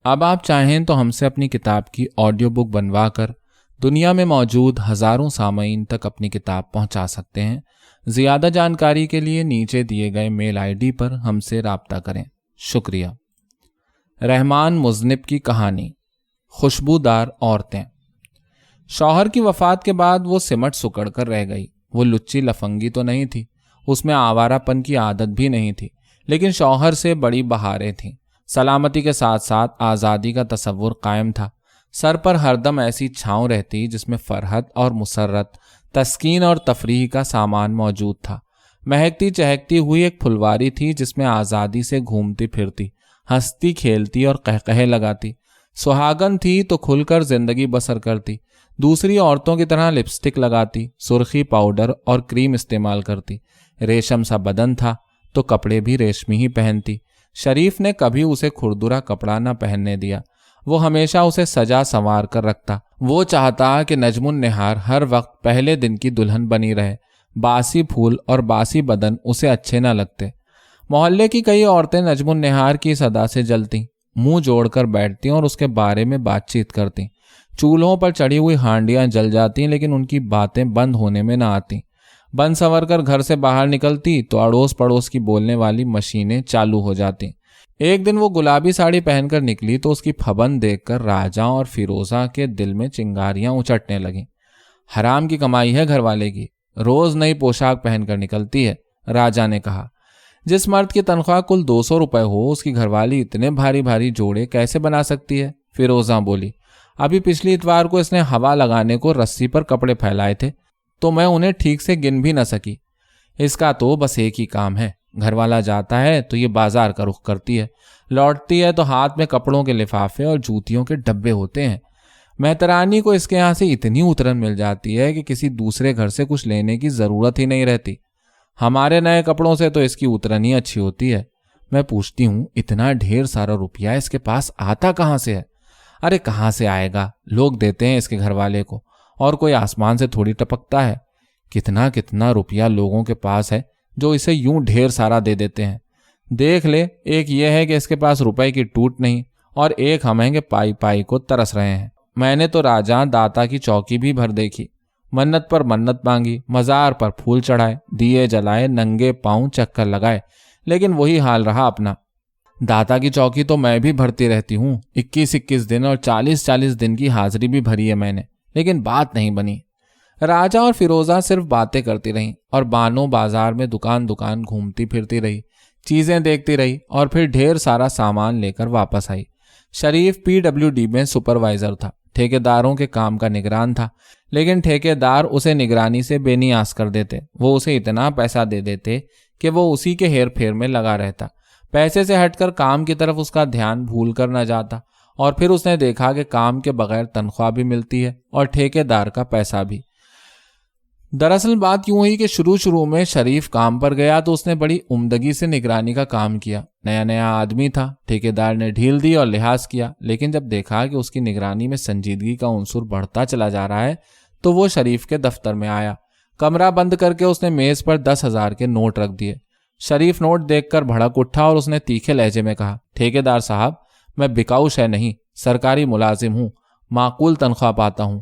اب آپ چاہیں تو ہم سے اپنی کتاب کی آڈیو بک بنوا کر دنیا میں موجود ہزاروں سامعین تک اپنی کتاب پہنچا سکتے ہیں۔ زیادہ جانکاری کے لیے نیچے دیے گئے میل آئی ڈی پر ہم سے رابطہ کریں۔ شکریہ۔ رحمان مذنب کی کہانی، خوشبودار عورتیں۔ شوہر کی وفات کے بعد وہ سمٹ سکڑ کر رہ گئی۔ وہ لچی لفنگی تو نہیں تھی، اس میں آوارہ پن کی عادت بھی نہیں تھی، لیکن شوہر سے بڑی بہاریں تھیں۔ سلامتی کے ساتھ ساتھ آزادی کا تصور قائم تھا۔ سر پر ہر دم ایسی چھاؤں رہتی جس میں فرحت اور مسرت، تسکین اور تفریح کا سامان موجود تھا۔ مہکتی چہکتی ہوئی ایک پھلواری تھی جس میں آزادی سے گھومتی پھرتی، ہنستی کھیلتی اور قہقہے لگاتی۔ سہاگن تھی تو کھل کر زندگی بسر کرتی، دوسری عورتوں کی طرح لپسٹک لگاتی، سرخی پاؤڈر اور کریم استعمال کرتی۔ ریشم سا بدن تھا تو کپڑے بھی ریشمی ہی پہنتی۔ شریف نے کبھی اسے کھردرا کپڑا نہ پہننے دیا، وہ ہمیشہ اسے سجا سنوار کر رکھتا۔ وہ چاہتا کہ نجم النہار ہر وقت پہلے دن کی دلہن بنی رہے۔ باسی پھول اور باسی بدن اسے اچھے نہ لگتے۔ محلے کی کئی عورتیں نجم النہار کی صدا سے جلتیں، منہ جوڑ کر بیٹھتی اور اس کے بارے میں بات چیت کرتی۔ چولہوں پر چڑھی ہوئی ہانڈیاں جل جاتی لیکن ان کی باتیں بند ہونے میں نہ آتی۔ بند سنور کر گھر سے باہر نکلتی تو اڑوس پڑوس کی بولنے والی مشینیں چالو ہو جاتی۔ ایک دن وہ گلابی ساڑی پہن کر نکلی تو اس کی پھبن دیکھ کر راجاں اور فیروزہ کے دل میں چنگاریاں اچٹنے لگیں۔ حرام کی کمائی ہے گھر والے کی، روز نئی پوشاک پہن کر نکلتی ہے، راجا نے کہا۔ جس مرد کی تنخواہ کل 200 روپے ہو، اس کی گھر والی اتنے بھاری بھاری جوڑے کیسے بنا سکتی ہے؟ فیروزہ بولی۔ ابھی پچھلی اتوار کو اس نے ہوا لگانے کو رسی پر کپڑے پھیلائے تھے تو میں انہیں ٹھیک سے گن بھی نہ سکی۔ اس کا تو بس ایک ہی کام ہے، گھر والا جاتا ہے تو یہ بازار کا رخ کرتی ہے، لوٹتی ہے تو ہاتھ میں کپڑوں کے لفافے اور جوتیوں کے ڈبے ہوتے ہیں۔ مہترانی کو اس کے یہاں سے اتنی اترن مل جاتی ہے کہ کسی دوسرے گھر سے کچھ لینے کی ضرورت ہی نہیں رہتی۔ ہمارے نئے کپڑوں سے تو اس کی اترن ہی اچھی ہوتی ہے۔ میں پوچھتی ہوں اتنا ڈھیر سارا روپیہ اس کے پاس آتا کہاں سے ہے؟ ارے کہاں سے آئے گا، لوگ دیتے ہیں اس کے گھر والے کو، اور کوئی آسمان سے تھوڑی ٹپکتا ہے۔ کتنا کتنا روپیہ لوگوں کے پاس ہے جو اسے یوں ڈھیر سارا دے دیتے ہیں۔ دیکھ لے، ایک یہ ہے کہ اس کے پاس روپے کی ٹوٹ نہیں، اور ایک ہم ہیں کہ پائی پائی کو ترس رہے ہیں۔ میں نے تو راجاں داتا کی چوکی بھی بھر دیکھی، منت پر منت مانگی، مزار پر پھول چڑھائے، دیے جلائے، ننگے پاؤں چکر لگائے، لیکن وہی حال رہا اپنا۔ داتا کی چوکی تو میں بھی بھرتی رہتی ہوں، 21 دن اور 40 دن کی حاضری بھی بھری ہے میں نے، لیکن بات نہیں بنی۔ راجا اور فیروزہ صرف باتیں کرتی رہیں اور بانو بازار میں دکان دکان گھومتی پھرتی رہی، چیزیں دیکھتی رہی اور پھر ڈھیر سارا سامان لے کر واپس آئی۔ شریف PWD میں سپروائزر تھا، ٹھیکیداروں کے کام کا نگران تھا، لیکن ٹھیکیدار اسے نگرانی سے بے نیاز کر دیتے۔ وہ اسے اتنا پیسہ دے دیتے کہ وہ اسی کے ہیر پھیر میں لگا رہتا، پیسے سے ہٹ کر کام کی طرف اس کا دھیان بھول کر نہ جاتا۔ اور پھر اس نے دیکھا کہ کام کے بغیر تنخواہ بھی ملتی ہے اور ٹھیکیدار کا پیسہ بھی۔ دراصل بات یوں ہوئی کہ شروع میں شریف کام پر گیا تو اس نے بڑی عمدگی سے نگرانی کا کام کیا۔ نیا آدمی تھا، ٹھیکیدار نے ڈھیل دی اور لحاظ کیا، لیکن جب دیکھا کہ اس کی نگرانی میں سنجیدگی کا عنصر بڑھتا چلا جا رہا ہے تو وہ شریف کے دفتر میں آیا۔ کمرہ بند کر کے اس نے میز پر 10,000 کے نوٹ رکھ دیے۔ شریف نوٹ دیکھ کر بھڑک اٹھا اور اس نے تیکھے لہجے میں کہا، ٹھیکیدار صاحب، میں بکاؤ شے نہیں، سرکاری ملازم ہوں، معقول تنخواہ پاتا ہوں۔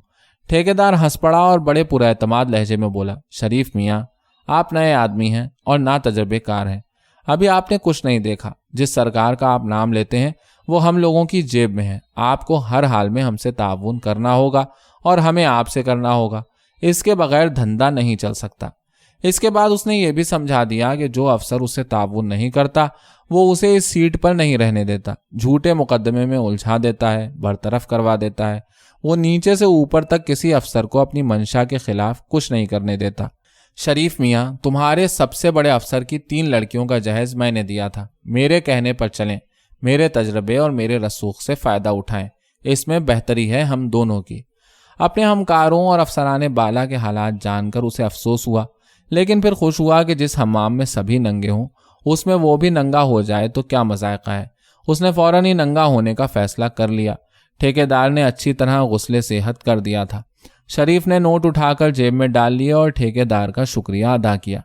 ٹھیکیدار ہنس پڑا اور بڑے پراعتماد لہجے میں بولا، شریف میاں، آپ نئے آدمی ہیں اور نا تجربے کار ہیں، ابھی آپ نے کچھ نہیں دیکھا۔ جس سرکار کا آپ نام لیتے ہیں وہ ہم لوگوں کی جیب میں ہے۔ آپ کو ہر حال میں ہم سے تعاون کرنا ہوگا اور ہمیں آپ سے کرنا ہوگا، اس کے بغیر دھندا نہیں چل سکتا۔ اس کے بعد اس نے یہ بھی سمجھا دیا کہ جو افسر اس سے تعاون نہیں کرتا وہ اسے اس سیٹ پر نہیں رہنے دیتا، جھوٹے مقدمے میں الجھا دیتا ہے، برطرف کروا دیتا ہے۔ وہ نیچے سے اوپر تک کسی افسر کو اپنی منشا کے خلاف کچھ نہیں کرنے دیتا۔ شریف میاں، تمہارے سب سے بڑے افسر کی 3 لڑکیوں کا جہیز میں نے دیا تھا، میرے کہنے پر چلیں، میرے تجربے اور میرے رسوخ سے فائدہ اٹھائیں، اس میں بہتری ہے ہم دونوں کی۔ اپنے ہمکاروں اور افسران بالا کے حالات جان کر اسے افسوس ہوا، لیکن پھر خوش ہوا کہ جس حمام میں سبھی ننگے ہوں اس میں وہ بھی ننگا ہو جائے تو کیا مذائقہ ہے۔ اس نے فوراً ہی ننگا ہونے کا فیصلہ کر لیا۔ ٹھیکیدار نے اچھی طرح غسل صحت کر دیا تھا۔ شریف نے نوٹ اٹھا کر جیب میں ڈال لیا اور ٹھیکیدار کا شکریہ ادا کیا۔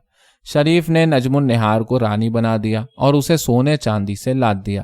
شریف نے نجم النہار کو رانی بنا دیا اور اسے سونے چاندی سے لاد دیا۔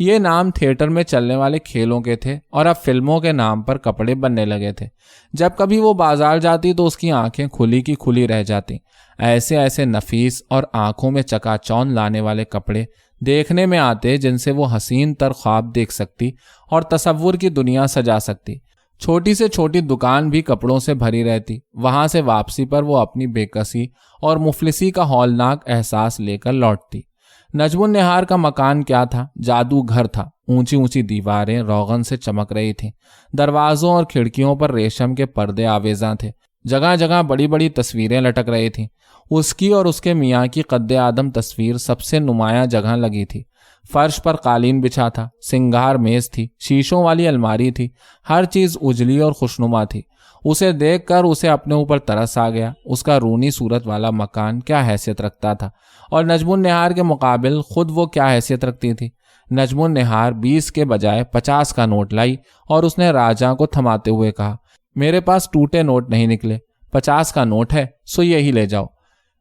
یہ نام تھیٹر میں چلنے والے کھیلوں کے تھے اور اب فلموں کے نام پر کپڑے بننے لگے تھے۔ جب کبھی وہ بازار جاتی تو اس کی آنکھیں کھلی کی کھلی رہ جاتی۔ ایسے ایسے نفیس اور آنکھوں میں چکا چوند لانے والے کپڑے دیکھنے میں آتے جن سے وہ حسین تر خواب دیکھ سکتی اور تصور کی دنیا سجا سکتی۔ چھوٹی سے چھوٹی دکان بھی کپڑوں سے بھری رہتی۔ وہاں سے واپسی پر وہ اپنی بے کسی اور مفلسی کا ہولناک احساس لے کر لوٹتی۔ نجم النہار کا مکان کیا تھا؟ جادو گھر تھا۔ اونچی اونچی دیواریں روغن سے چمک رہی تھیں، دروازوں اور کھڑکیوں پر ریشم کے پردے آویزاں تھے، جگہ جگہ بڑی بڑی تصویریں لٹک رہی تھیں۔ اس کی اور اس کے میاں کی قد آدم تصویر سب سے نمایاں جگہ لگی تھی۔ فرش پر قالین بچھا تھا، سنگار میز تھی، شیشوں والی الماری تھی، ہر چیز اجلی اور خوشنما تھی۔ اسے دیکھ کر اسے اپنے اوپر ترس آ گیا۔ اس کا رونی صورت والا مکان کیا حیثیت رکھتا تھا اور نجم النہار کے مقابل خود وہ کیا حیثیت رکھتی تھی؟ نجم النہار 20 کے بجائے 50 کا نوٹ لائی اور اس نے راجہ کو تھماتے ہوئے کہا، میرے پاس ٹوٹے نوٹ نہیں نکلے، 50 کا نوٹ ہے سو یہی لے جاؤ۔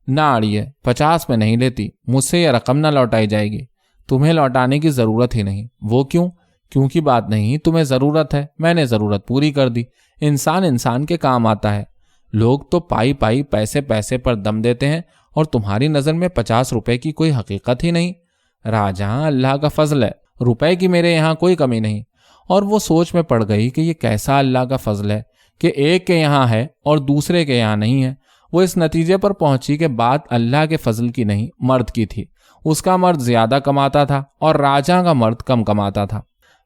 نہ اڑیے، 50 میں نہیں لیتی، مجھ سے یہ رقم نہ لوٹائی جائے گی۔ تمہیں لوٹانے کی ضرورت ہی نہیں۔ وہ کیوں؟ کیونکہ بات نہیں، تمہیں ضرورت ہے، میں نے ضرورت پوری کر دی۔ انسان انسان کے کام آتا ہے۔ لوگ تو پائی پائی پیسے پیسے پر دم دیتے ہیں اور تمہاری نظر میں 50 روپے کی کوئی حقیقت ہی نہیں۔ راجہاں اللہ کا فضل ہے، روپے کی میرے یہاں کوئی کمی نہیں۔ اور وہ سوچ میں پڑ گئی کہ یہ کیسا اللہ کا فضل ہے کہ ایک کے یہاں ہے اور دوسرے کے یہاں نہیں ہے۔ وہ اس نتیجے پر پہنچی کہ بات اللہ کے فضل کی نہیں، مرد کی تھی۔ اس کا مرد زیادہ کماتا تھا اور راجہ کا مرد کم کماتا تھا۔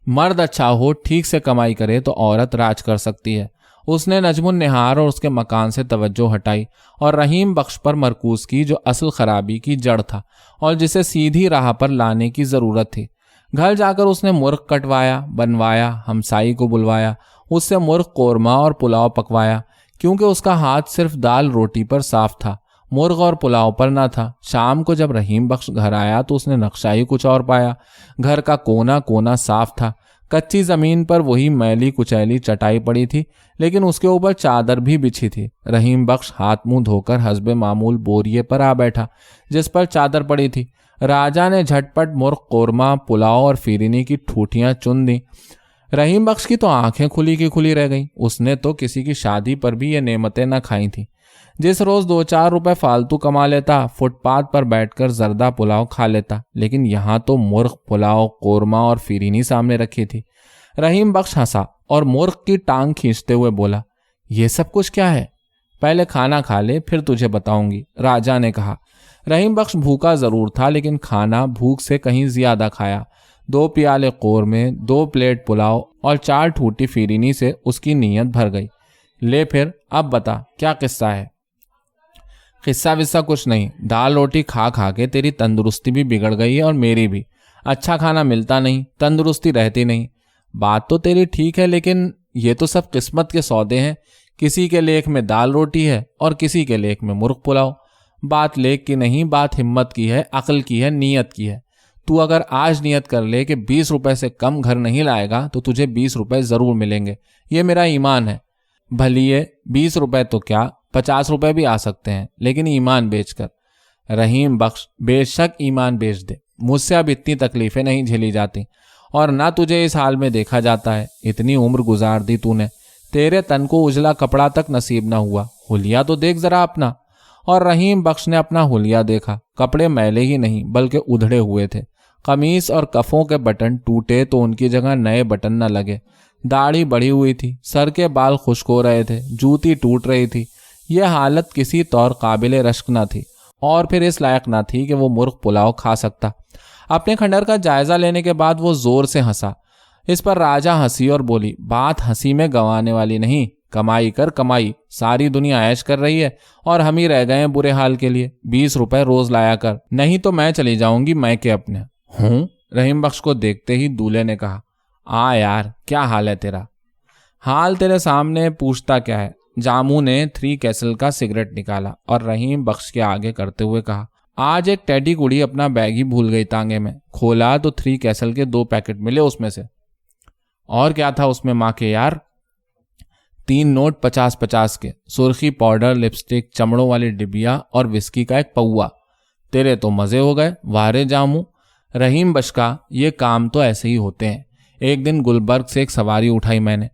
مرد اچھا ہو، ٹھیک سے کمائی کرے تو عورت راج کر سکتی ہے۔ اس نے نجم النہار اور اس کے مکان سے توجہ ہٹائی اور رحیم بخش پر مرکوز کی، جو اصل خرابی کی جڑ تھا اور جسے سیدھی راہ پر لانے کی ضرورت تھی۔ گھر جا کر اس نے مرغ کٹوایا، بنوایا، ہمسائی کو بلوایا، اس سے مرغ قورمہ اور پلاؤ پکوایا، کیونکہ اس کا ہاتھ صرف دال روٹی پر صاف تھا، مرغ اور پلاؤ پر نہ تھا۔ شام کو جب رحیم بخش گھر آیا تو اس نے نقشہ ہی کچھ اور پایا۔ گھر کا کونا کونا صاف تھا، کچی زمین پر وہی میلی کچیلی چٹائی پڑی تھی، لیکن اس کے اوپر چادر بھی بچھی تھی۔ رحیم بخش ہاتھ منہ دھو کر حسب معمول بوریے پر آ بیٹھا جس پر چادر پڑی تھی۔ راجہ نے جھٹ پٹ مرغ قورمہ، پلاؤ اور فیرنی کی ٹھوٹیاں چن دیں۔ رحیم بخش کی تو آنکھیں کھلی کی کھلی رہ گئیں۔ اس نے تو کسی کی شادی پر بھی یہ نعمتیں نہ کھائی تھیں۔ جس روز 2-4 روپے فالتو کما لیتا، فٹ پاتھ پر بیٹھ کر زردہ پلاؤ کھا لیتا، لیکن یہاں تو مرغ، پلاؤ، قورمہ اور فیرنی سامنے رکھی تھی۔ رحیم بخش ہنسا اور مرغ کی ٹانگ کھینچتے ہوئے بولا، یہ سب کچھ کیا ہے؟ پہلے کھانا کھا لے پھر تجھے بتاؤں گی، راجہ نے کہا۔ رحیم بخش بھوکا ضرور تھا لیکن کھانا بھوک سے کہیں زیادہ کھایا۔ 2 پیالے قورمے، 2 پلیٹ پلاؤ اور 4 ٹھوٹی فیرنی سے اس کی نیت بھر گئی۔ لے پھر اب بتا کیا قصہ ہے؟ قصہ وصہ کچھ نہیں، دال روٹی کھا کھا کے تیری تندرستی بھی بگڑ گئی ہے اور میری بھی۔ اچھا کھانا ملتا نہیں، تندرستی رہتی نہیں۔ بات تو تیری ٹھیک ہے لیکن یہ تو سب قسمت کے سودے ہیں، کسی کے لیک میں دال روٹی ہے اور کسی کے لیک میں مرغ پلاؤ۔ بات لیک کی نہیں، بات ہمت کی ہے، عقل کی ہے، نیت کی ہے۔ تو اگر آج نیت کر لے کہ 20 روپے سے کم گھر نہیں لائے گا تو تجھے 20 روپے ضرور ملیں گے، یہ میرا ایمان ہے۔ بھلیے 20 روپے تو کیا 50 روپے بھی آ سکتے ہیں، لیکن ایمان بیچ کر۔ رحیم بخش بے شک ایمان بیچ دے، مجھ سے اب اتنی تکلیفیں نہیں جھیلی جاتی اور نہ تجھے اس حال میں دیکھا جاتا ہے۔ اتنی عمر گزار دی تو نے، تیرے تن کو اجلا کپڑا تک نصیب نہ ہوا، حلیہ تو دیکھ ذرا اپنا۔ اور رحیم بخش نے اپنا حلیہ دیکھا۔ کپڑے میلے ہی نہیں بلکہ ادھڑے ہوئے تھے۔ قمیص اور کفوں کے بٹن ٹوٹے تو ان کی جگہ نئے بٹن نہ لگے۔ داڑھی بڑھی ہوئی تھی، سر کے بال خشک ہو رہے تھے، جوتی ٹوٹ رہی تھی۔ یہ حالت کسی طور قابل رشک نہ تھی اور پھر اس لائق نہ تھی کہ وہ مرغ پلاؤ کھا سکتا۔ اپنے کھنڈر کا جائزہ لینے کے بعد وہ زور سے ہنسا۔ اس پر راجہ ہنسی اور بولی، بات ہنسی میں گنوانے والی نہیں، کمائی کر کمائی، ساری دنیا عیش کر رہی ہے اور ہم ہی رہ گئے ہیں برے حال کے لیے۔ 20 روپے روز لایا کر، نہیں تو میں چلی جاؤں گی میں کے اپنے۔ ہوں؟ رحیم بخش کو دیکھتے ہی دولہے نے کہا، آ یار کیا حال ہے تیرا؟ حال تیرے سامنے، پوچھتا کیا ہے؟ جاموں نے 3 کیسل کا سگریٹ نکالا اور رحیم بخش کے آگے کرتے ہوئے کہا، آج ایک ٹیڈی کڑی اپنا بیگ ہی بھول گئی تانگے میں، کھولا تو 3 کیسل کے 2 پیکٹ ملے اس میں سے۔ اور کیا تھا اس میں ماں کے یار؟ 3 نوٹ 50-50 کے، سرخی پاؤڈر، لپسٹک، چمڑوں والی ڈبیا اور وسکی کا ایک پوا۔ تیرے تو مزے ہو گئے، وارے جاموں۔ رحیم بخش کا یہ کام تو ایسے ہی ہوتے ہیں۔ ایک دن گلبرگ سے ایک سواری اٹھائی میں نے،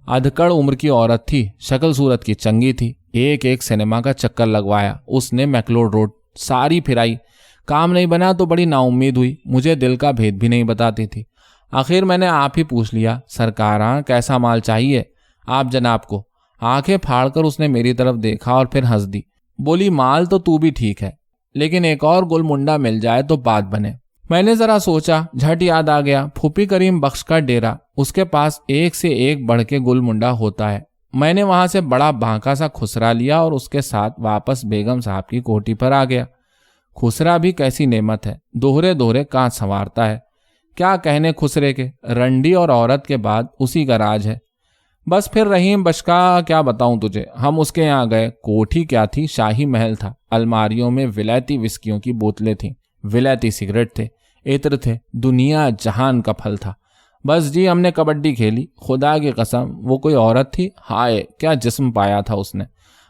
ادھکڑ عمر کی عورت تھی، شکل صورت کی چنگی تھی۔ ایک سینما کا چکر لگوایا اس نے، میکلوڈ روڈ ساری پھرائی، کام نہیں بنا تو بڑی نا امید ہوئی، مجھے دل کا بھید بھی نہیں بتاتی تھی۔ آخر میں نے آپ ہی پوچھ لیا، سرکاراں کیسا مال چاہیے آپ جناب کو؟ آنکھیں پھاڑ کر اس نے میری طرف دیکھا اور پھر ہنس دی، بولی مال تو بھی ٹھیک ہے، لیکن ایک اور گل منڈا مل جائے تو بات بنے۔ میں نے ذرا سوچا، جھٹ یاد آ گیا پھوپھی کریم بخش کا ڈیرا، اس کے پاس ایک سے ایک بڑھ کے گل منڈا ہوتا ہے۔ میں نے وہاں سے بڑا بانکا سا خسرا لیا اور اس کے ساتھ واپس بیگم صاحب کی کوٹھی پر آ گیا۔ خسرا بھی کیسی نعمت ہے، دوہرے کانچ سنوارتا ہے۔ کیا کہنے خسرے کے، رنڈی اور عورت کے بعد اسی کا راج ہے۔ بس پھر رحیم بخش کا کیا بتاؤں تجھے، ہم اس کے یہاں گئے۔ کوٹھی کیا تھی، شاہی محل تھا۔ الماریوں میں ولایتی وسکیوں کی بوتلیں تھیں، ولایتی سگریٹ تھے، عطر تھے، دنیا جہان کا پھل تھا۔ بس جی ہم نے کبڈی کھیلی، خدا کی قسم وہ کوئی عورت تھی، ہائے کیا جسم پایا تھا اس نے۔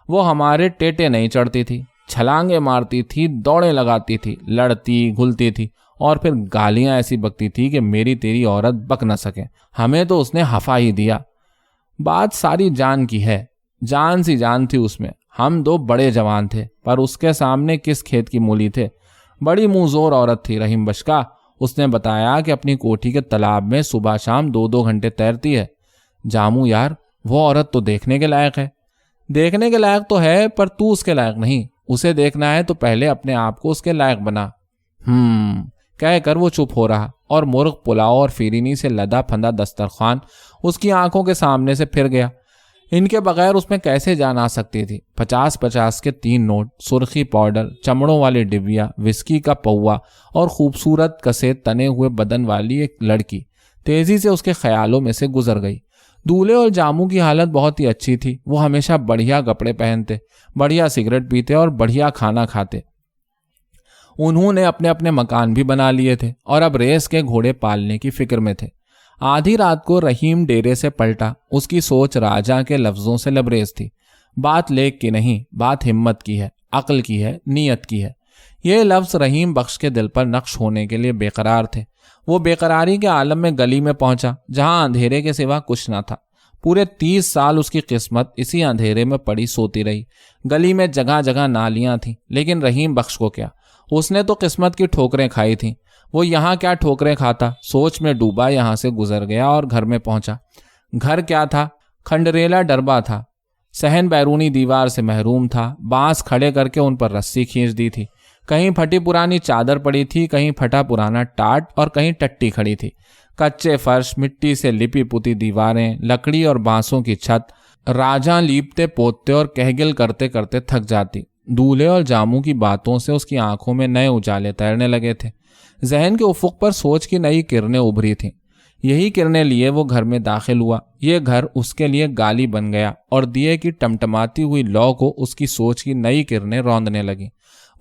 وہ ہمارے ٹیٹے نہیں چڑھتی تھی، چھلانگیں مارتی تھی، دوڑیں لگاتی تھی، لڑتی گھلتی تھی، اور پھر گالیاں ایسی بکتی تھی کہ میری تیری عورت بک نہ سکے۔ ہمیں تو اس نے ہفا ہی دیا۔ بات ساری جان کی ہے، جان سی جان تھی اس میں۔ ہم دو بڑے جوان تھے پر اس کے سامنے کس کھیت کی مولی تھے۔ بڑی منہ زور عورت تھی رحیم بخش کا۔ اس نے بتایا کہ اپنی کوٹھی کے تالاب میں صبح شام 2 گھنٹے تیرتی ہے۔ جاموں یار وہ عورت تو دیکھنے کے لائق ہے۔ دیکھنے کے لائق تو ہے پر تو اس کے لائق نہیں، اسے دیکھنا ہے تو پہلے اپنے آپ کو اس کے لائق بنا۔ کہہ کر وہ چپ ہو رہا اور مرغ پلاؤ اور فیرینی سے لدا پھندا دسترخوان اس کی آنکھوں کے سامنے سے پھر گیا۔ ان کے بغیر اس میں کیسے جان آ سکتی تھی؟ 50 کے 3 نوٹ، سرخی پاؤڈر، چمڑوں والی ڈبیا، وسکی کا پوا اور خوبصورت کسے تنے ہوئے بدن والی ایک لڑکی تیزی سے اس کے خیالوں میں سے گزر گئی۔ دولہے اور جاموں کی حالت بہت ہی اچھی تھی۔ وہ ہمیشہ بڑھیا کپڑے پہنتے، بڑھیا سگریٹ پیتے اور بڑھیا کھانا کھاتے۔ انہوں نے اپنے اپنے مکان بھی بنا لیے تھے اور اب ریس کے گھوڑے پالنے کی فکر میں تھے۔ آدھی رات کو رحیم ڈیرے سے پلٹا۔ اس کی سوچ راجا کے لفظوں سے لبریز تھی۔ بات لیک کی نہیں، بات ہمت کی ہے، عقل کی ہے، نیت کی ہے۔ یہ لفظ رحیم بخش کے دل پر نقش ہونے کے لیے بے قرار تھے۔ وہ بے قراری کے عالم میں گلی میں پہنچا جہاں اندھیرے کے سوا کچھ نہ تھا۔ پورے 30 سال اس کی قسمت اسی اندھیرے میں پڑی سوتی رہی۔ گلی میں جگہ جگہ نالیاں تھیں، لیکن رحیم بخش کو کیا، اس نے تو قسمت کی ٹھوکریں کھائی تھیں۔ وہ یہاں کیا ٹھوکریں کھاتا، سوچ میں ڈوبا یہاں سے گزر گیا اور گھر میں پہنچا۔ گھر کیا تھا، کھنڈریلا ڈربا تھا۔ صحن بیرونی دیوار سے محروم تھا، بانس کھڑے کر کے ان پر رسی کھینچ دی تھی۔ کہیں پھٹی پرانی چادر پڑی تھی، کہیں پھٹا پرانا ٹاٹ اور کہیں ٹٹی کھڑی تھی۔ کچے فرش، مٹی سے لپی پتی دیواریں، لکڑی اور بانسوں کی چھت۔ راجاں لیپتے پوتتے اور کہگل کرتے کرتے تھک جاتی۔ دولہے اور جاموں کی باتوں سے اس کی آنکھوں میں نئے اجالے تیرنے لگے تھے۔ ذہن کے افق پر سوچ کی نئی کرنیں ابھری تھیں۔ یہی کرنیں لیے وہ گھر میں داخل ہوا۔ یہ گھر اس کے لیے گالی بن گیا اور دیے کی ٹمٹماتی ہوئی لو کو اس کی سوچ کی نئی کرنیں روندنے لگیں۔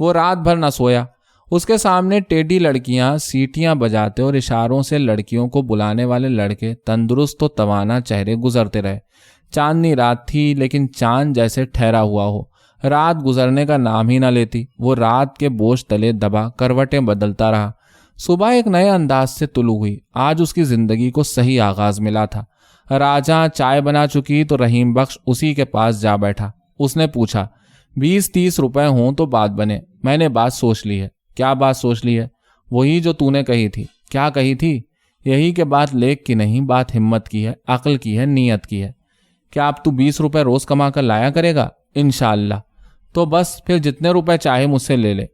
وہ رات بھر نہ سویا۔ اس کے سامنے ٹیڈی لڑکیاں سیٹیاں بجاتے اور اشاروں سے لڑکیوں کو بلانے والے لڑکے تندرست و توانا چہرے گزرتے رہے۔ چاندنی رات تھی لیکن چاند جیسے ٹھہرا ہوا ہو۔ رات گزرنے کا نام ہی نہ لیتی۔ وہ رات کے بوجھ تلے دبا کروٹیں بدلتا رہا۔ صبح ایک نئے انداز سے طلوع ہوئی۔ آج اس کی زندگی کو صحیح آغاز ملا تھا۔ راجا چائے بنا چکی تو رحیم بخش اسی کے پاس جا بیٹھا۔ اس نے پوچھا، 20-30 روپے ہوں تو بات بنے۔ میں نے بات سوچ لی ہے۔ کیا بات سوچ لی ہے؟ وہی جو تو نے کہی تھی۔ کیا کہی تھی؟ یہی کہ بات لیک کی نہیں، بات ہمت کی ہے، عقل کی ہے، نیت کی ہے۔ کیا اب تو 20 روپے روز کما کر لایا کرے گا؟ انشاءاللہ۔ تو بس پھر جتنے روپے چاہے مجھ سے لے لے۔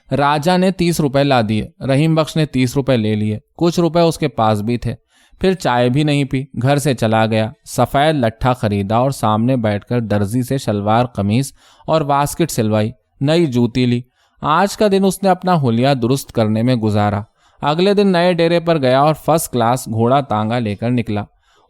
راجا نے 30 روپے لا دیے۔ رحیم بخش نے 30 روپے لے لیے۔ کچھ روپے اس کے پاس بھی تھے۔ پھر چائے بھی نہیں پی، گھر سے چلا گیا۔ سفید لٹھا خریدا اور سامنے بیٹھ کر درزی سے شلوار قمیص اور واسکٹ سلوائی۔ نئی جوتی لی۔ آج کا دن اس نے اپنا حلیہ درست کرنے میں گزارا۔ اگلے دن نئے ڈیرے پر گیا اور فرسٹ کلاس گھوڑا تانگا لے کر نکلا۔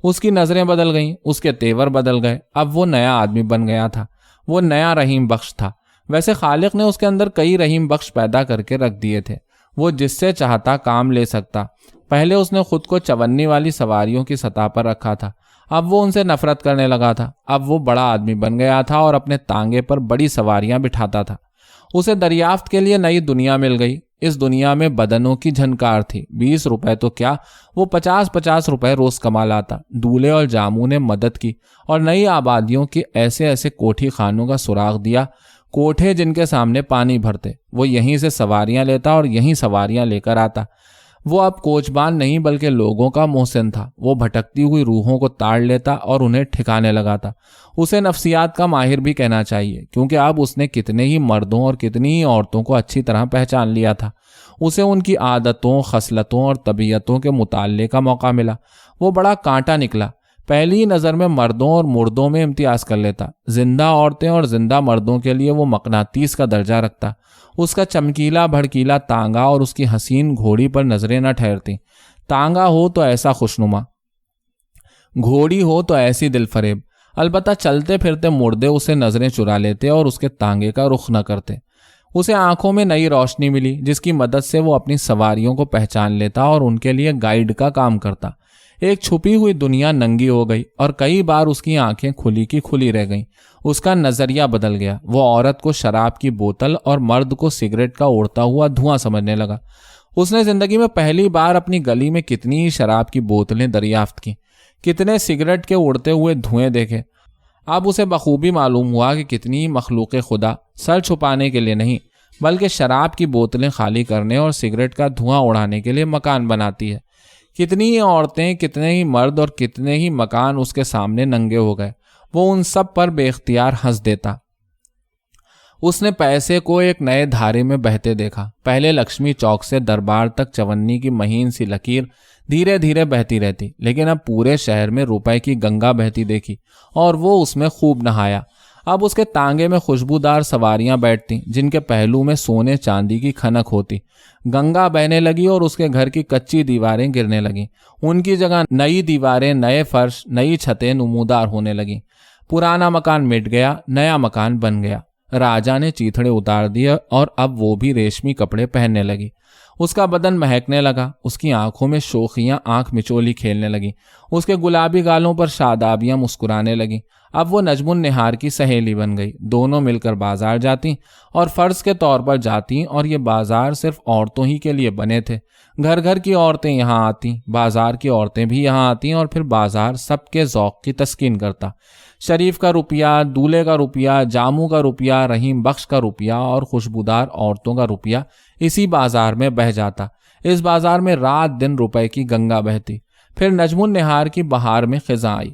اس کی نظریں بدل گئیں، اس کے تیور بدل گئے۔ اب وہ نیا آدمی بن گیا تھا۔ وہ نیا رحیم بخش تھا۔ ویسے خالق نے اس کے اندر کئی رحیم بخش پیدا کر کے رکھ دیے تھے۔ وہ جس سے چاہتا کام لے سکتا۔ پہلے اس نے خود کو چونی والی سواریوں کی سطح پر رکھا تھا، اب وہ ان سے نفرت کرنے لگا تھا۔ اب وہ بڑا آدمی بن گیا تھا اور اپنے تانگے پر بڑی سواریاں بٹھاتا تھا۔ اسے دریافت کے لیے نئی دنیا مل گئی۔ اس دنیا میں بدنوں کی جھنکار تھی۔ 20 روپے تو کیا، وہ 50 روپے روز کما لاتا۔ دولے اور جاموں نے مدد کی اور نئی آبادیوں کی ایسے ایسے کوٹھی خانوں کا سراغ دیا، کوٹھے جن کے سامنے پانی بھرتے، وہ یہیں سے سواریاں لیتا اور یہیں سواریاں لے کر آتا۔ وہ اب کوچبان نہیں بلکہ لوگوں کا محسن تھا۔ وہ بھٹکتی ہوئی روحوں کو تاڑ لیتا اور انہیں ٹھکانے لگاتا۔ اسے نفسیات کا ماہر بھی کہنا چاہیے، کیونکہ اب اس نے کتنے ہی مردوں اور کتنی ہی عورتوں کو اچھی طرح پہچان لیا تھا۔ اسے ان کی عادتوں، خصلتوں اور طبیعتوں کے مطالعے کا موقع ملا۔ وہ بڑا کانٹا نکلا۔ پہلی ہی نظر میں مردوں اور مردوں میں امتیاز کر لیتا۔ زندہ عورتیں اور زندہ مردوں کے لیے وہ مقناطیس کا درجہ رکھتا۔ اس کا چمکیلا بھڑکیلا تانگا اور اس کی حسین گھوڑی پر نظریں نہ ٹھہرتی۔ تانگا ہو تو ایسا خوشنما، گھوڑی ہو تو ایسی دل فریب۔ البتہ چلتے پھرتے مردے اسے نظریں چرا لیتے اور اس کے تانگے کا رخ نہ کرتے۔ اسے آنکھوں میں نئی روشنی ملی جس کی مدد سے وہ اپنی سواریوں کو پہچان لیتا اور ان کے لیے گائیڈ کا کام کرتا۔ ایک چھپی ہوئی دنیا ننگی ہو گئی اور کئی بار اس کی آنکھیں کھلی کی کھلی رہ گئیں۔ اس کا نظریہ بدل گیا۔ وہ عورت کو شراب کی بوتل اور مرد کو سگریٹ کا اڑتا ہوا دھواں سمجھنے لگا۔ اس نے زندگی میں پہلی بار اپنی گلی میں کتنی ہی شراب کی بوتلیں دریافت کی، کتنے سگریٹ کے اڑتے ہوئے دھوئیں دیکھے۔ اب اسے بخوبی معلوم ہوا کہ کتنی مخلوق خدا سر چھپانے کے لیے نہیں بلکہ شراب کی بوتلیں خالی کرنے اور سگریٹ کا دھواں اڑانے کے لیے مکان بناتی ہے۔ کتنی ہی عورتیں، کتنے ہی مرد اور کتنے ہی مکان اس کے سامنے ننگے ہو گئے۔ وہ ان سب پر بے اختیار ہنس دیتا۔ اس نے پیسے کو ایک نئے دھارے میں بہتے دیکھا۔ پہلے لکشمی چوک سے دربار تک چونی کی مہین سی لکیر دھیرے دھیرے بہتی رہتی، لیکن اب پورے شہر میں روپے کی گنگا بہتی دیکھی اور وہ اس میں خوب نہایا۔ اب اس کے تانگے میں خوشبودار سواریاں بیٹھتی جن کے پہلو میں سونے چاندی کی کھنک ہوتی۔ گنگا بہنے لگی اور اس کے گھر کی کچی دیواریں گرنے لگیں۔ ان کی جگہ نئی دیواریں، نئے فرش، نئی چھتیں نمودار ہونے لگیں۔ پرانا مکان مٹ گیا، نیا مکان بن گیا۔ راجا نے چیتھڑے اتار دیے اور اب وہ بھی ریشمی کپڑے پہننے لگی۔ اس کا بدن مہکنے لگا، اس کی آنکھوں میں شوخیاں آنکھ مچولی کھیلنے لگیں، اس کے گلابی گالوں پر شادابیاں مسکرانے لگیں۔ اب وہ نجم النہار کی سہیلی بن گئی۔ دونوں مل کر بازار جاتی اور فرض کے طور پر جاتی، اور یہ بازار صرف عورتوں ہی کے لیے بنے تھے۔ گھر گھر کی عورتیں یہاں آتی، بازار کی عورتیں بھی یہاں آتی، اور پھر بازار سب کے ذوق کی تسکین کرتا۔ شریف کا روپیہ، دولے کا روپیہ، جاموں کا روپیہ، رحیم بخش کا روپیہ اور خوشبودار عورتوں کا روپیہ اسی بازار میں بہہ جاتا۔ اس بازار میں رات دن روپے کی گنگا بہتی۔ پھر نجم النہار کی بہار میں خزاں آئی۔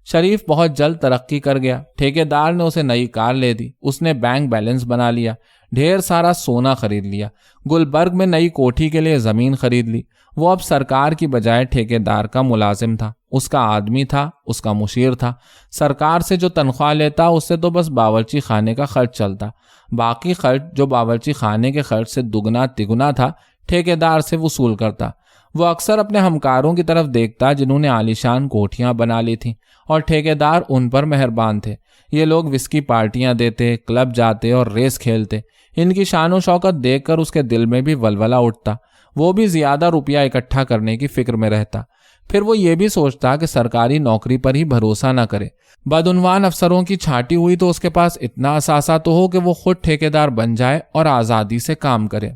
شریف بہت جلد ترقی کر گیا۔ ٹھیکیدار نے اسے نئی کار لے دی، اس نے بینک بیلنس بنا لیا، ڈھیر سارا سونا خرید لیا، گلبرگ میں نئی کوٹھی کے لیے زمین خرید لی۔ وہ اب سرکار کی بجائے ٹھیکیدار کا ملازم تھا، اس کا آدمی تھا، اس کا مشیر تھا۔ سرکار سے جو تنخواہ لیتا اس سے تو بس باورچی خانے کا خرچ چلتا، باقی خرچ جو باورچی خانے کے خرچ سے دگنا تگنا تھا ٹھیکیدار سے وصول کرتا۔ وہ اکثر اپنے ہمکاروں کی طرف دیکھتا جنہوں نے عالیشان کوٹھیاں بنا لی تھیں، اور ٹھیکیدار ان پر مہربان تھے۔ یہ لوگ وسکی پارٹیاں دیتے، کلب جاتے اور ریس کھیلتے۔ ان کی شان و شوکت دیکھ کر اس کے دل میں بھی ولولہ اٹھتا۔ وہ بھی زیادہ روپیہ اکٹھا کرنے کی فکر میں رہتا۔ پھر وہ یہ بھی سوچتا کہ سرکاری نوکری پر ہی بھروسہ نہ کرے۔ بدعنوان افسروں کی چھانٹی ہوئی تو اس کے پاس اتنا اثاثہ تو ہو کہ وہ خود ٹھیکیدار بن جائے اور آزادی سے کام کرے۔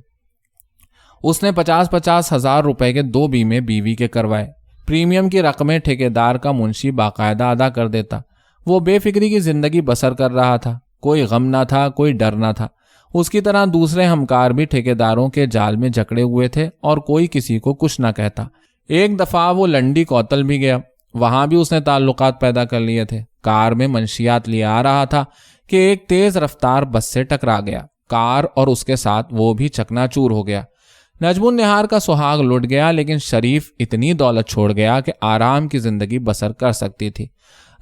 اس نے 50-50 ہزار روپے کے 2 بیمے بیوی کے کروائے۔ پریمیم کی رقمیں ٹھیکیدار کا منشی باقاعدہ ادا کر دیتا۔ وہ بے فکری کی زندگی بسر کر رہا تھا، کوئی غم نہ تھا، کوئی ڈر نہ تھا۔ اس کی طرح دوسرے ہمکار بھی ٹھیکیداروں کے جال میں جکڑے ہوئے تھے اور کوئی کسی کو کچھ نہ کہتا۔ ایک دفعہ وہ لنڈی کوتل بھی گیا، وہاں بھی اس نے تعلقات پیدا کر لیے تھے۔ کار میں منشیات لے آ رہا تھا کہ ایک تیز رفتار بس سے ٹکرا گیا۔ کار اور اس کے ساتھ وہ بھی چکنا چور ہو گیا۔ نجم النہار کا سہاگ لٹ گیا، لیکن شریف اتنی دولت چھوڑ گیا کہ آرام کی زندگی بسر کر سکتی تھی۔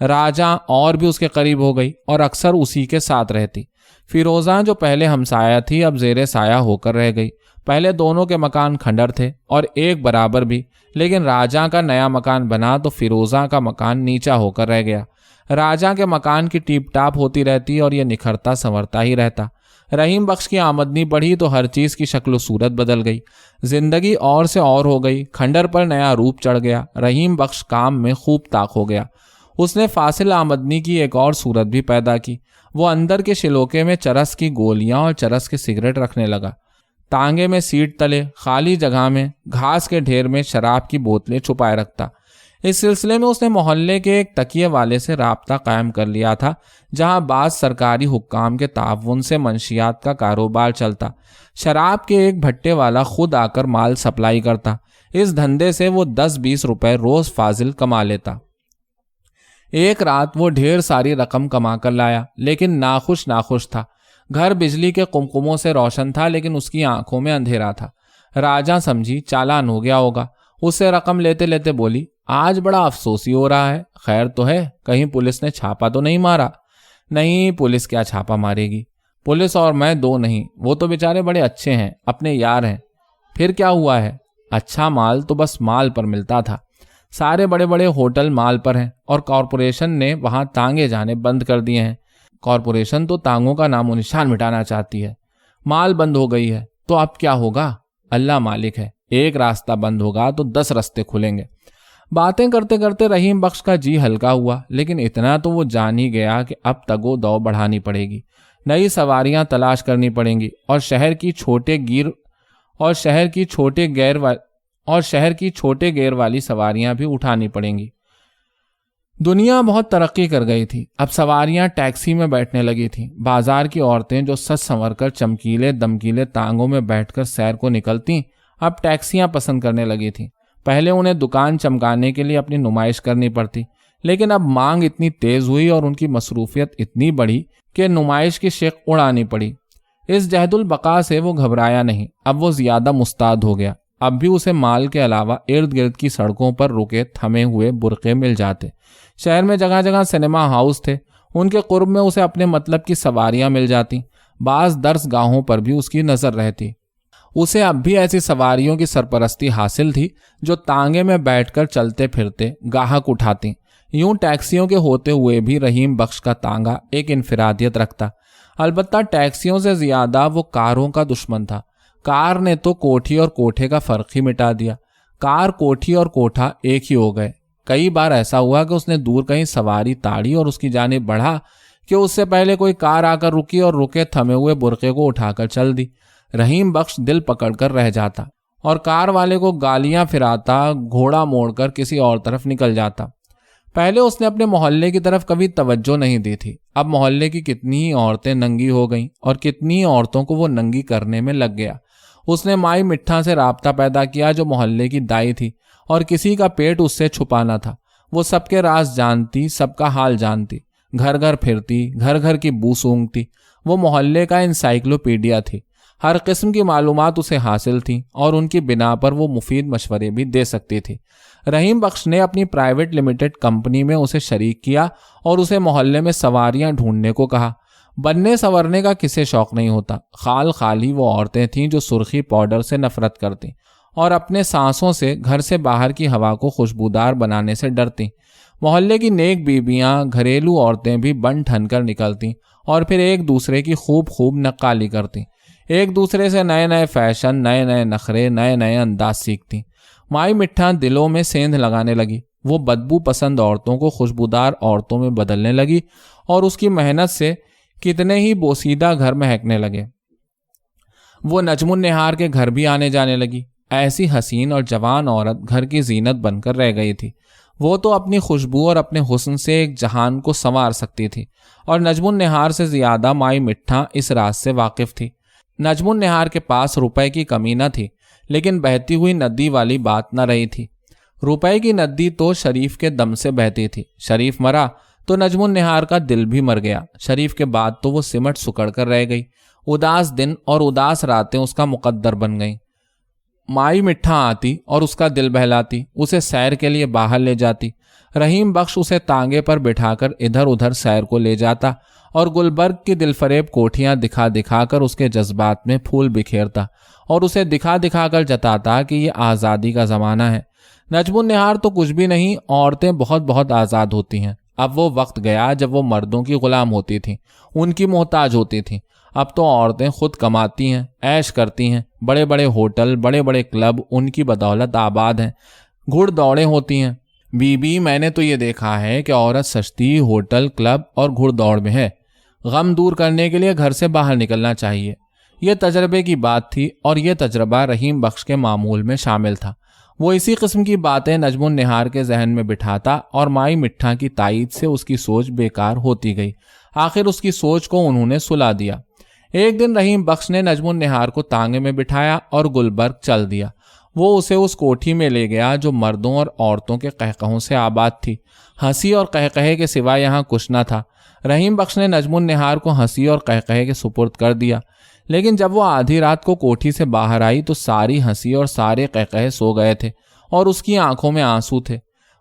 راجا اور بھی اس کے قریب ہو گئی اور اکثر اسی کے ساتھ رہتی۔ فیروزہ جو پہلے ہمسایہ تھی اب زیر سایہ ہو کر رہ گئی۔ پہلے دونوں کے مکان کھنڈر تھے اور ایک برابر بھی، لیکن راجا کا نیا مکان بنا تو فیروزہ کا مکان نیچا ہو کر رہ گیا۔ راجا کے مکان کی ٹیپ ٹاپ ہوتی رہتی اور یہ نکھرتا سنورتا ہی رہتا۔ رحیم بخش کی آمدنی بڑھی تو ہر چیز کی شکل و صورت بدل گئی، زندگی اور سے اور ہو گئی۔ کھنڈر پر نیا روپ چڑھ گیا۔ رحیم بخش کام میں خوب طاق ہو گیا۔ اس نے فاصل آمدنی کی ایک اور صورت بھی پیدا کی۔ وہ اندر کے شلوکے میں چرس کی گولیاں اور چرس کے سگریٹ رکھنے لگا۔ تانگے میں سیٹ تلے خالی جگہ میں گھاس کے ڈھیر میں شراب کی بوتلیں چھپائے رکھتا۔ اس سلسلے میں اس نے محلے کے ایک تکیے والے سے رابطہ قائم کر لیا تھا، جہاں بعض سرکاری حکام کے تعاون سے منشیات کا کاروبار چلتا۔ شراب کے ایک بھٹے والا خود آ کر مال سپلائی کرتا۔ اس دھندے سے وہ 10-20 روپے روز فاضل کما لیتا۔ ایک رات وہ ڈھیر ساری رقم کما کر لایا، لیکن ناخوش تھا۔ گھر بجلی کے قمقموں سے روشن تھا، لیکن اس کی آنکھوں میں اندھیرا تھا۔ راجا سمجھی چالان ہو گیا ہوگا۔ اس سے رقم لیتے لیتے بولی، آج بڑا افسوسی ہو رہا ہے، خیر تو ہے، کہیں پولیس نے چھاپا تو نہیں مارا؟ نہیں، پولیس کیا چھاپا مارے گی، پولیس اور میں دو نہیں، وہ تو بیچارے بڑے اچھے ہیں، اپنے یار ہیں۔ پھر کیا ہوا ہے؟ اچھا مال تو بس مال پر ملتا تھا، سارے بڑے بڑے ہوٹل مال پر ہیں، اور کارپوریشن نے وہاں تانگے جانے بند کر دیے ہیں۔ کارپوریشن تو تانگوں کا نام و نشان مٹانا چاہتی ہے۔ مال بند ہو گئی ہے تو اب کیا ہوگا؟ اللہ مالک ہے، ایک راستہ بند ہوگا تو 10 راستے کھلیں گے۔ باتیں کرتے کرتے رحیم بخش کا جی ہلکا ہوا، لیکن اتنا تو وہ جان ہی گیا کہ اب تگ و دو بڑھانی پڑے گی، نئی سواریاں تلاش کرنی پڑیں گی، اور شہر کی چھوٹے گیر والی سواریاں بھی اٹھانی پڑیں گی۔ دنیا بہت ترقی کر گئی تھی، اب سواریاں ٹیکسی میں بیٹھنے لگی تھیں۔ بازار کی عورتیں جو سج سنور کر چمکیلے دمکیلے تانگوں میں بیٹھ کر سیر کو نکلتیں، اب ٹیکسیاں پسند کرنے لگی تھیں۔ پہلے انہیں دکان چمکانے کے لیے اپنی نمائش کرنی پڑتی، لیکن اب مانگ اتنی تیز ہوئی اور ان کی مصروفیت اتنی بڑھی کہ نمائش کی شیخ اڑانی پڑی۔ اس جہد البقاء سے وہ گھبرایا نہیں، اب وہ زیادہ مستعد ہو گیا۔ اب بھی اسے مال کے علاوہ ارد گرد کی سڑکوں پر رکے تھمے ہوئے برقعے مل جاتے۔ شہر میں جگہ جگہ سنیما ہاؤس تھے، ان کے قرب میں اسے اپنے مطلب کی سواریاں مل جاتی۔ بعض درس گاہوں پر بھی اس کی نظر رہتی۔ اسے اب بھی ایسی سواریوں کی سرپرستی حاصل تھی جو تانگے میں بیٹھ کر چلتے پھرتے گاہک اٹھاتی۔ یوں ٹیکسیوں کے ہوتے ہوئے بھی رحیم بخش کا تانگا ایک انفرادیت رکھتا۔ البتہ ٹیکسیوں سے زیادہ وہ کاروں کا دشمن تھا۔ کار نے تو کوٹھی اور کوٹھے کا فرق ہی مٹا دیا۔ کار، کوٹھی اور کوٹھا ایک ہی ہو گئے۔ کئی بار ایسا ہوا کہ اس نے دور کہیں سواری تاڑی اور اس کی جانب بڑھا کہ اس سے پہلے کوئی کار آ کر رکی اور رکے تھمے ہوئے برقعے کو اٹھا کر چل دی۔ رحیم بخش دل پکڑ کر رہ جاتا اور کار والے کو گالیاں پھراتا، گھوڑا موڑ کر کسی اور طرف نکل جاتا۔ پہلے اس نے اپنے محلے کی طرف کبھی توجہ نہیں دی تھی، اب محلے کی کتنی ہی عورتیں ننگی ہو گئیں اور کتنی ہی عورتوں کو وہ ننگی کرنے میں لگ گیا۔ اس نے مائی مٹھا سے رابطہ پیدا کیا جو محلے کی دائی تھی، اور کسی کا پیٹ اس سے چھپانا تھا۔ وہ سب کے راز جانتی، سب کا حال جانتی، گھر گھر پھرتی، گھر گھر کی بو سونگتی۔ وہ محلے کا انسائکلوپیڈیا تھی، ہر قسم کی معلومات اسے حاصل تھیں اور ان کی بنا پر وہ مفید مشورے بھی دے سکتی تھی۔ رحیم بخش نے اپنی پرائیویٹ لمیٹڈ کمپنی میں اسے شریک کیا اور اسے محلے میں سواریاں ڈھونڈنے کو کہا۔ بننے سورنے کا کسے شوق نہیں ہوتا، خالی وہ عورتیں تھیں جو سرخی پاؤڈر سے نفرت کرتیں اور اپنے سانسوں سے گھر سے باہر کی ہوا کو خوشبودار بنانے سے ڈرتیں۔ محلے کی نیک بیبیاں، گھریلو عورتیں بھی بن ٹھن کر نکلتیں اور پھر ایک دوسرے کی خوب نقالی کرتیں، ایک دوسرے سے نئے نئے فیشن، نئے نئے نخرے، نئے نئے انداز سیکھتیں۔ مائی مٹھا دلوں میں سیندھ لگانے لگی، وہ بدبو پسند عورتوں کو خوشبودار عورتوں میں بدلنے لگی اور اس کی محنت سے کتنے ہی بوسیدہ گھر مہکنے لگے۔ وہ نجم النہار کے گھر بھی آنے جانے لگی۔ ایسی حسین اور جوان عورت گھر کی زینت بن کر رہ گئی تھی۔ وہ تو اپنی خوشبو اور اپنے حسن سے ایک جہان کو سنوار سکتی تھی، اور نجم النہار سے زیادہ مائی مٹھا اس راز سے واقف تھی۔ نجم النہار کے پاس روپے کی کمی نہ تھی، لیکن بہتی ہوئی ندی والی بات نہ رہی تھی۔ روپے کی ندی تو شریف کے دم سے بہتی تھی، شریف مرا تو نجم النہار کا دل بھی مر گیا۔ شریف کے بعد تو وہ سمٹ سکڑ کر رہ گئی۔ اداس دن اور اداس راتیں اس کا مقدر بن گئیں۔ مائی مٹھا آتی اور اس کا دل بہلاتی، اسے سیر کے لیے باہر لے جاتی۔ رحیم بخش اسے تانگے پر بٹھا کر ادھر ادھر سیر کو لے جاتا اور گلبرگ کی دل فریب کوٹھیاں دکھا دکھا کر اس کے جذبات میں پھول بکھیرتا اور اسے دکھا دکھا کر جتاتا کہ یہ آزادی کا زمانہ ہے۔ نجم النہار تو کچھ بھی نہیں، عورتیں بہت آزاد ہوتی ہیں۔ اب وہ وقت گیا جب وہ مردوں کی غلام ہوتی تھیں، ان کی محتاج ہوتی تھیں۔ اب تو عورتیں خود کماتی ہیں، عیش کرتی ہیں، بڑے بڑے ہوٹل، بڑے بڑے کلب ان کی بدولت آباد ہیں، گھڑ دوڑیں ہوتی ہیں۔ بی بی میں نے تو یہ دیکھا ہے کہ عورت سستی ہوٹل کلب اور گھڑ دوڑ میں ہے، غم دور کرنے کے لیے گھر سے باہر نکلنا چاہیے۔ یہ تجربے کی بات تھی اور یہ تجربہ رحیم بخش کے معمول میں شامل تھا۔ وہ اسی قسم کی باتیں نجم النہار کے ذہن میں بٹھاتا اور مائی مٹھا کی تائید سے اس کی سوچ بیکار ہوتی گئی۔ آخر اس کی سوچ کو انہوں نے سلا دیا۔ ایک دن رحیم بخش نے نجم النہار کو تانگے میں بٹھایا اور گلبرگ چل دیا۔ وہ اسے اس کوٹھی میں لے گیا جو مردوں اور عورتوں کے قہقہوں سے آباد تھی۔ ہنسی اور قہقہے کے سوا یہاں کچھ نہ تھا۔ رحیم بخش نے نجم النہار کو ہنسی اور قہقہے کے سپرد کر دیا، لیکن جب وہ آدھی رات کو کوٹھی سے باہر آئی تو ساری ہنسی اور سارے قہقہے سو گئے تھے اور اس کی آنکھوں میں آنسو تھے۔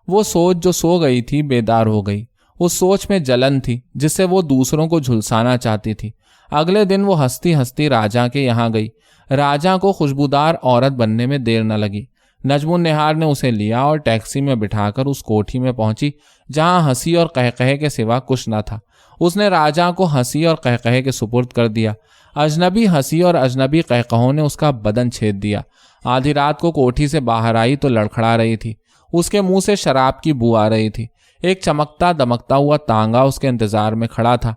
وہ سوچ جو سو گئی تھی بیدار ہو گئی۔ اس سوچ میں جلن تھی جس سے وہ دوسروں کو جھلسانا چاہتی تھی۔ اگلے دن وہ ہنستی ہنستی راجا کے یہاں گئی۔ راجا کو خوشبودار عورت بننے میں دیر نہ لگی۔ نجم النہار نے اسے لیا اور ٹیکسی میں بٹھا کر اس کوٹھی میں پہنچی جہاں ہنسی اور قہقہے کے سوا کچھ نہ تھا۔ اس نے راجا کو ہنسی اور قہقہے کے سپرد کر دیا۔ اجنبی ہنسی اور اجنبی قہقہوں نے اس کا بدن چھید دیا۔ آدھی رات کو کوٹھی سے باہر آئی تو لڑکھڑا رہی تھی۔ اس کے منہ سے شراب کی بو آ رہی تھی۔ ایک چمکتا دمکتا ہوا تانگا اس کے انتظار میں کھڑا تھا۔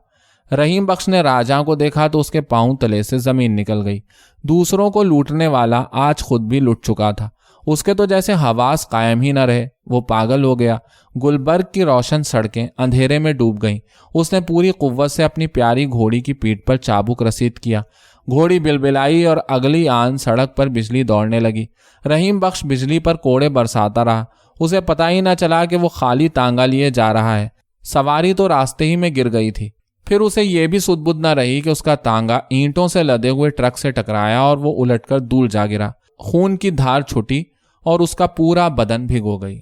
رحیم بخش نے راجا کو دیکھا تو اس کے پاؤں تلے سے زمین نکل گئی۔ دوسروں کو لوٹنے والا آج خود بھی لٹ چکا تھا۔ اس کے تو جیسے حواس قائم ہی نہ رہے۔ وہ پاگل ہو گیا۔ گلبرگ کی روشن سڑکیں اندھیرے میں ڈوب گئیں۔ اس نے پوری قوت سے اپنی پیاری گھوڑی کی پیٹھ پر چابک رسید کیا۔ گھوڑی بلبلائی اور اگلی آن سڑک پر بجلی دوڑنے لگی۔ رحیم بخش بجلی پر کوڑے برساتا رہا۔ اسے پتہ ہی نہ چلا کہ وہ خالی تانگا لیے جا رہا ہے۔ سواری تو راستے ہی میں گر گئی تھی۔ پھر اسے یہ بھی سدھ بدھ نہ رہی کہ اس کا تانگا اینٹوں سے لدے ہوئے ٹرک سے ٹکرایا اور وہ الٹ کر دور جا گرا۔ خون کی دھار چھٹی اور اس کا پورا بدن بھگو گئی۔